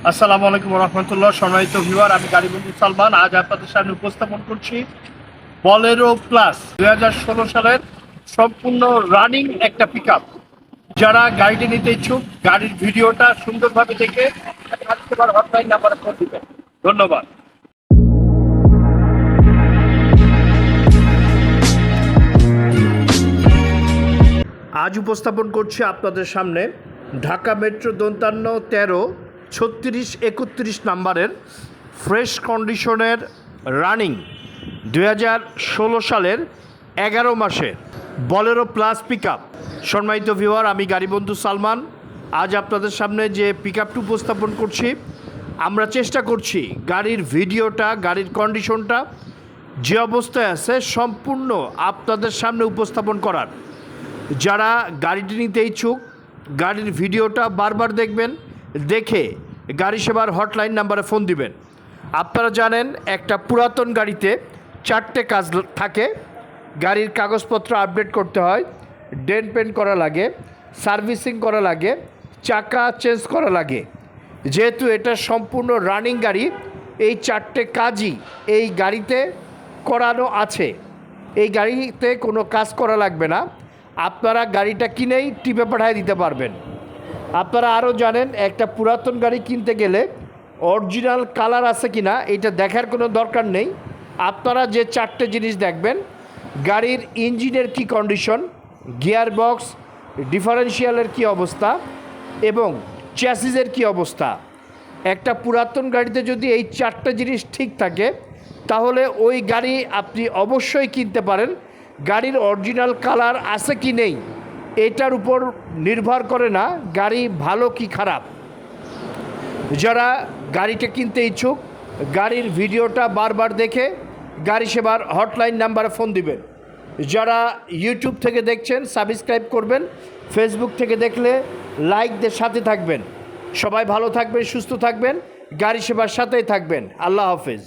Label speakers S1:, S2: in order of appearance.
S1: আসসালামু আলাইকুম রহমতুল্লাহ। সম্মানিত ভিউয়ার, আমি গাড়ি বন্ধু সালমান। আজ আপনাদের সামনে উপস্থাপন করছি বলেরো প্লাস 2016 সালের সম্পূর্ণ রানিং একটা পিকআপ। যারা গাড়িটি নিতে ইচ্ছুক, গাড়ির ভিডিওটা সুন্দরভাবে দেখে কাস্টমার হটলাইন নাম্বারে ফোন দিবেন। ধন্যবাদ। আজ উপস্থাপন করছি আপনাদের সামনে ঢাকা মেট্রো 53 13 36 31 নাম্বারের ফ্রেশ কন্ডিশনের রানিং 2016 সালের 11 মাসে বলেরো প্লাস পিকআপ। সম্মানিত ভিউয়ার, আমি গাড়ি বন্ধু সালমান। আজ আপনাদের সামনে যে পিকআপটি উপস্থাপন করছি, আমরা চেষ্টা করছি গাড়ির ভিডিওটা, গাড়ির কন্ডিশনটা যে অবস্থায় আছে সম্পূর্ণ আপনাদের সামনে উপস্থাপন করার। যারা গাড়িটি নিতে ইচ্ছুক, গাড়ির ভিডিওটা বারবার দেখবেন, দেখে গাড়ি সেবার হটলাইন নাম্বারে ফোন দিবেন। আপনারা জানেন, একটা পুরাতন গাড়িতে 4টে কাজ থাকে। গাড়ির কাগজপত্র আপডেট করতে হয়, ডেন পেন্ট করা লাগে, সার্ভিসিং করা লাগে, চাকা চেঞ্জ করা লাগে। যেহেতু এটা সম্পূর্ণ রানিং গাড়ি, এই 4টে কাজই এই গাড়িতে করানো আছে। এই গাড়িতে কোনো কাজ করা লাগবে না। আপনারা গাড়িটা কিনেই টিপে পাঠিয়ে দিতে পারবেন। আপনারা আরও জানেন, একটা পুরাতন গাড়ি কিনতে গেলে অরিজিনাল কালার আছে কি না এটা দেখার কোনো দরকার নেই। আপনারা যে 4টে জিনিস দেখবেন: গাড়ির ইঞ্জিনের কি কন্ডিশন, গিয়ার বক্স, ডিফারেন্সিয়ালের কি অবস্থা এবং চ্যাসিসের কি অবস্থা। একটা পুরাতন গাড়িতে যদি এই 4টে জিনিস ঠিক থাকে, তাহলে ওই গাড়ি আপনি অবশ্যই কিনতে পারেন। গাড়ির অরিজিনাল কালার আছে কি নেই এটার উপর নির্ভর করে না গাড়ি ভালো কি খারাপ। যারা গাড়িটা কিনতে ইচ্ছুক, গাড়ির ভিডিওটা বারবার দেখে গাড়ি সেবার হটলাইন নাম্বারে ফোন দিবেন। যারা ইউটিউব থেকে দেখছেন, সাবস্ক্রাইব করবেন। ফেসবুক থেকে দেখলে লাইক দিয়ে সাথে থাকবেন। সবাই ভালো থাকবেন, সুস্থ থাকবেন, গাড়ি সেবার সাথেই থাকবেন। আল্লাহ হাফেজ।